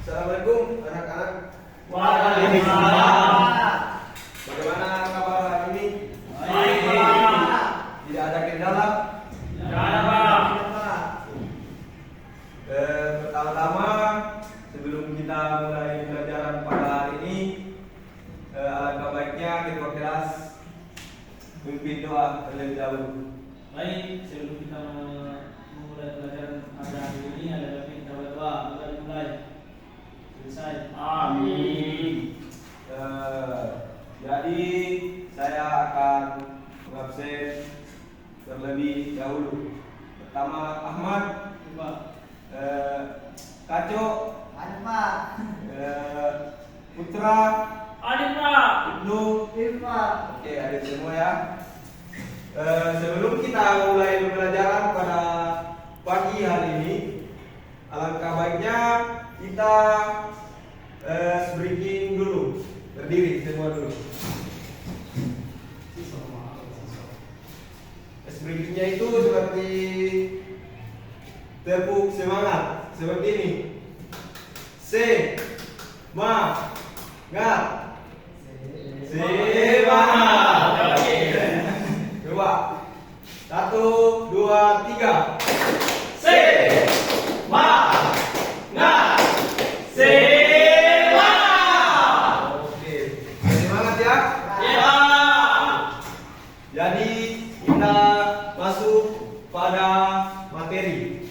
Assalamualaikum anak-anak. Waalaikumsalam. Bagaimana kabar hari ini? Baik, Pak. Tidak ada kendala? Tidak ada, Pak. Pertama-tama sebelum kita mulai pelajaran pada hari ini, alangkah baiknya ketua kelas memimpin doa terlebih dahulu. Baik, sebelum kita memulai pelajaran pada hari ini, ada baiknya kita berdoa agar dimulai. Selesai. Amin. Jadi saya akan mengabsen terlebih dahulu. Pertama Ahmad, Pak. Kaco, Ada Pak. Putra, Ada, Pak. Ibnu. Pak. Oke, ada semua ya. Sebelum kita mulai pembelajaran pada pagi hari ini, alangkah baiknya kita breaking dulu, berdiri semua dulu. Breakingnya itu seperti tepuk semangat, seperti ini. Semangat. Semangat. Oke. Coba. 1, 2, 3. Semangat. Semangat. Oke. Semangat ya. Ya. Jadi kita masuk pada materi.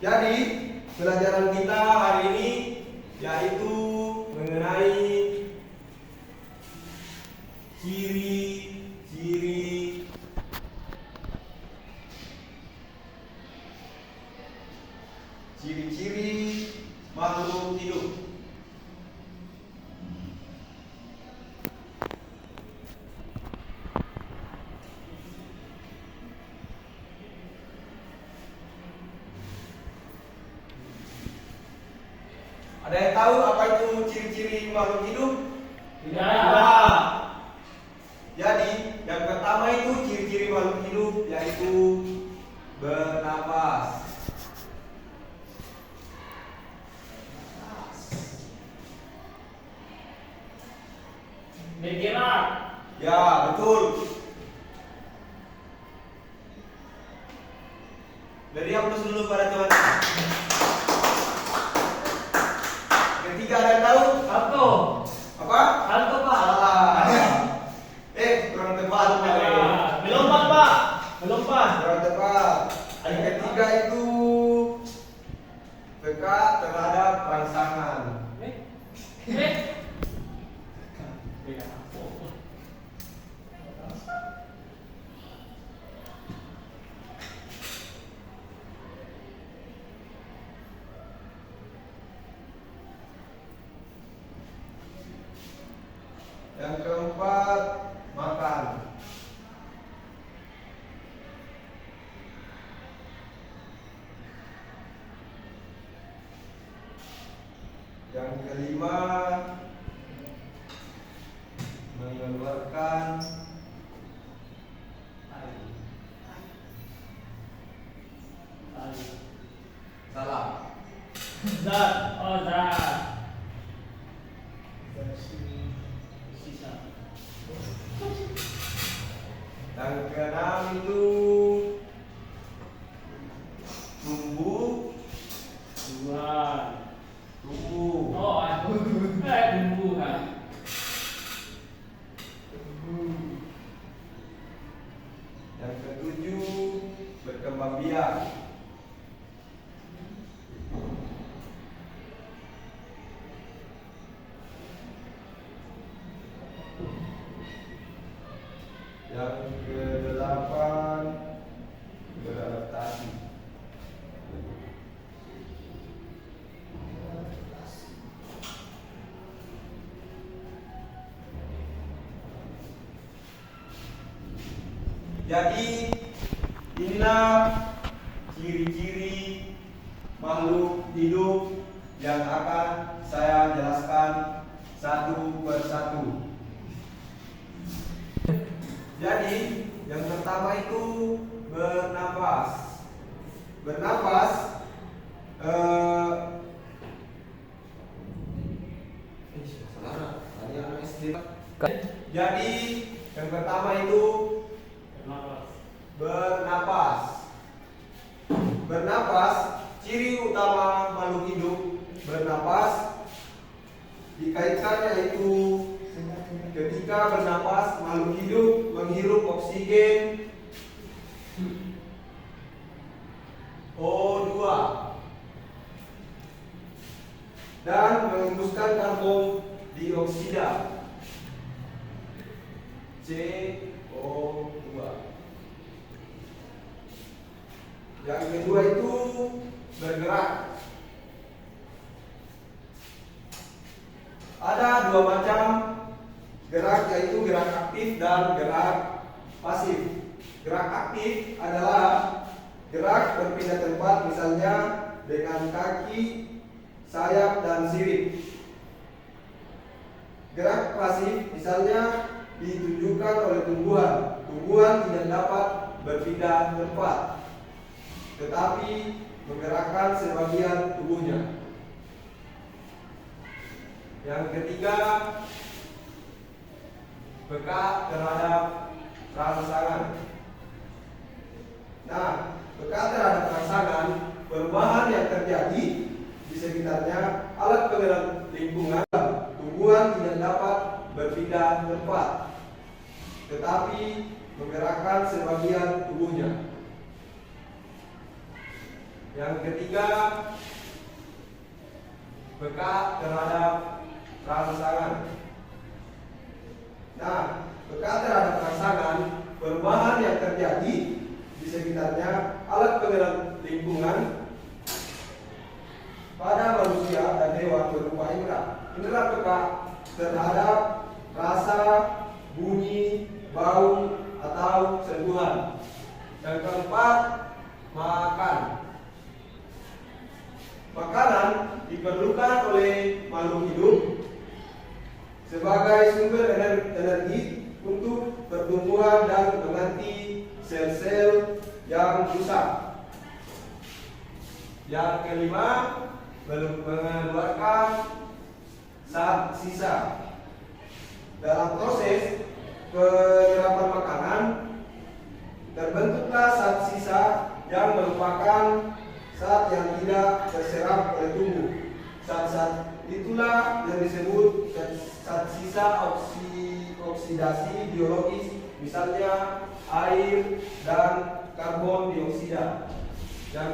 Jadi pelajaran kita hari ini yaitu mengenai ciri-ciri makhluk hidup. Ada yang tahu apa itu ciri-ciri makhluk hidup? Tidak ada. Jadi yang pertama itu ciri-ciri makhluk hidup yaitu bernapas. Bergerak. Ya, betul. Beri aplaus dulu pada teman. Ketiga ada yang tahu? Satu. Apa? Satu, Pak. Salah. Kurang tepat. Melompat, Pak. Melompat. Kurang tepat. Yang ketiga itu peka terhadap rangsangan. Yang keempat, makan. Yang kelima, mengeluarkan salah. Zat. Oh, zat. Sisa. Yang keenam itu tumbuh. Tumbuh. Oh, tumbuhan. Yang ketujuh, berkembang biak. Yang kedelapan, beradaptasi. Jadi inilah ciri-ciri makhluk hidup yang akan saya jelaskan. Jadi yang pertama itu bernapas. Bernapas jadi yang pertama itu bernapas. Bernapas, ciri utama makhluk hidup bernapas dikaitkan yaitu ketika bernapas makhluk hidup menghirup oksigen O2 dan mengembuskan karbon dioksida CO2. Yang kedua itu bergerak. Ada dua macam gerak, yaitu gerak aktif dan gerak pasif. Gerak aktif adalah gerak berpindah tempat, misalnya dengan kaki, sayap, dan sirip. Gerak pasif misalnya ditunjukkan oleh tumbuhan. Tumbuhan tidak dapat berpindah tempat, tetapi menggerakkan sebagian tubuhnya. Yang ketiga, peka terhadap rangsangan. Nah, peka terhadap rangsangan, perubahan yang terjadi di sekitarnya, alat penggerak lingkungan, tumbuhan tidak dapat berpindah tempat, tetapi menggerakkan sebagian tubuhnya. Yang ketiga, peka terhadap rangsangan. Nah, peka terhadap rangsangan, perubahan yang terjadi di sekitarnya, alat penggerak lingkungan pada manusia dan hewan berupa indera. Indera peka terhadap rasa, bunyi, bau, atau sentuhan. Yang keempat, makan. Makanan diperlukan oleh makhluk hidup sebagai sumber energi untuk pertumbuhan dan mengganti sel-sel yang rusak. Yang kelima, mengeluarkan zat sisa. Dalam proses penyerapan makanan terbentuklah zat sisa yang merupakan zat yang tidak terserap oleh tubuh. Zat-zat itulah yang disebut zat sisa oksidasi biologis, misalnya air dan karbon dioksida. Yang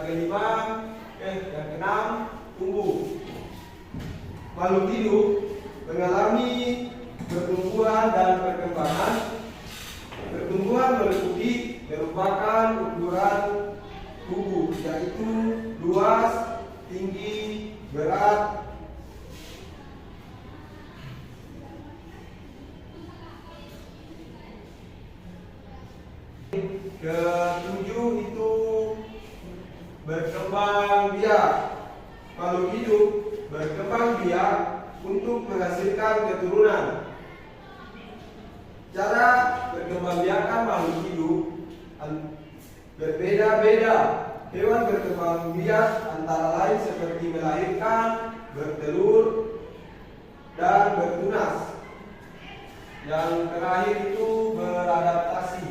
keenam, tumbuh. Makhluk hidup mengalami pertumbuhan dan perkembangan. Pertumbuhan meliputi merupakan ukuran tubuh, yaitu luas, tinggi, berat, ketujuh itu berkembang biak. Makhluk hidup berkembang biak untuk menghasilkan keturunan. Cara berkembang biakan makhluk hidup berbeda-beda. Hewan berkembang biak antara lain seperti melahirkan, bertelur, dan bertunas. Yang terakhir itu beradaptasi.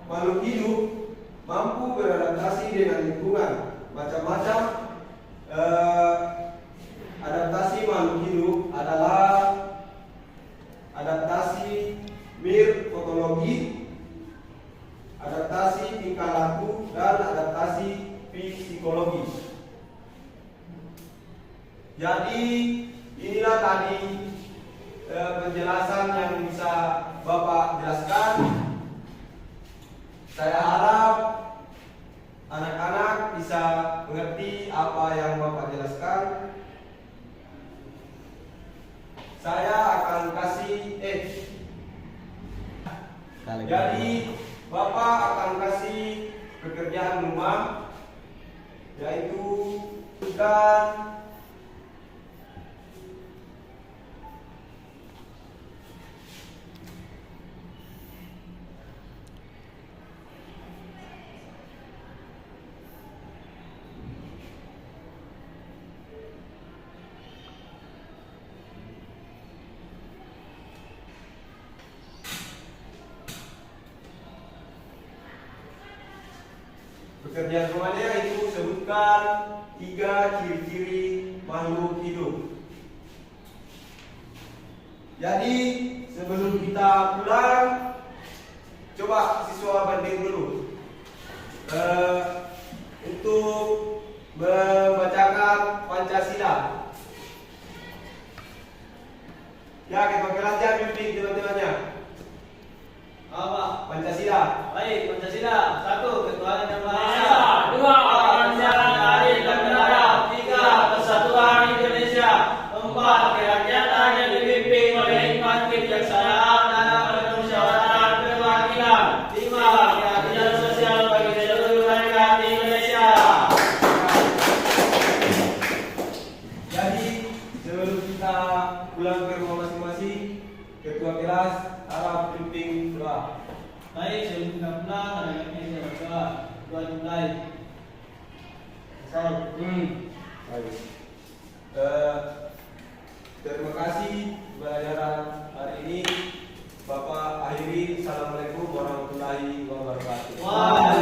Makhluk hidup mampu beradaptasi dengan lingkungan. Macam-macam adaptasi makhluk hidup adalah adaptasi morfologi, adaptasi tingkah laku, dan adaptasi psikologi. Jadi inilah tadi penjelasan yang bisa Bapak jelaskan. Saya harap anak-anak bisa mengerti apa yang Bapak jelaskan. Saya akan kasih jadi Bapak akan kasih pekerjaan rumah, yaitu bukan Pekerjaan rumahnya itu sebutkan 3 ciri-ciri makhluk hidup. Jadi sebelum kita pulang, coba siswa banding dulu untuk membacakan Pancasila. Ya, ketua kelas jangan bimbing teman-temannya. Apa? Pancasila. Baik, Pancasila. 1. Ketuhanan yang Maha Esa. Esa. 2. Kemanusiaan yang adil dan beradab. 3. Persatuan Indonesia. 4. Kerakyatan yang dipimpin oleh hikmat kebijaksanaan dan permusyawaratan perwakilan. 5. Keadilan sosial bagi seluruh rakyat Indonesia. Jadi sebelum kita pulang ke rumah masing-masing, ketua kelas harap bimbing doa. Baik, sebelum kita pulang, ada kami yang berdoa. Doa dimulai. Baik. Terima kasih pelajaran hari ini. Bapak akhiri. Assalamualaikum warahmatullahi wabarakatuh. Waalaikumsalam.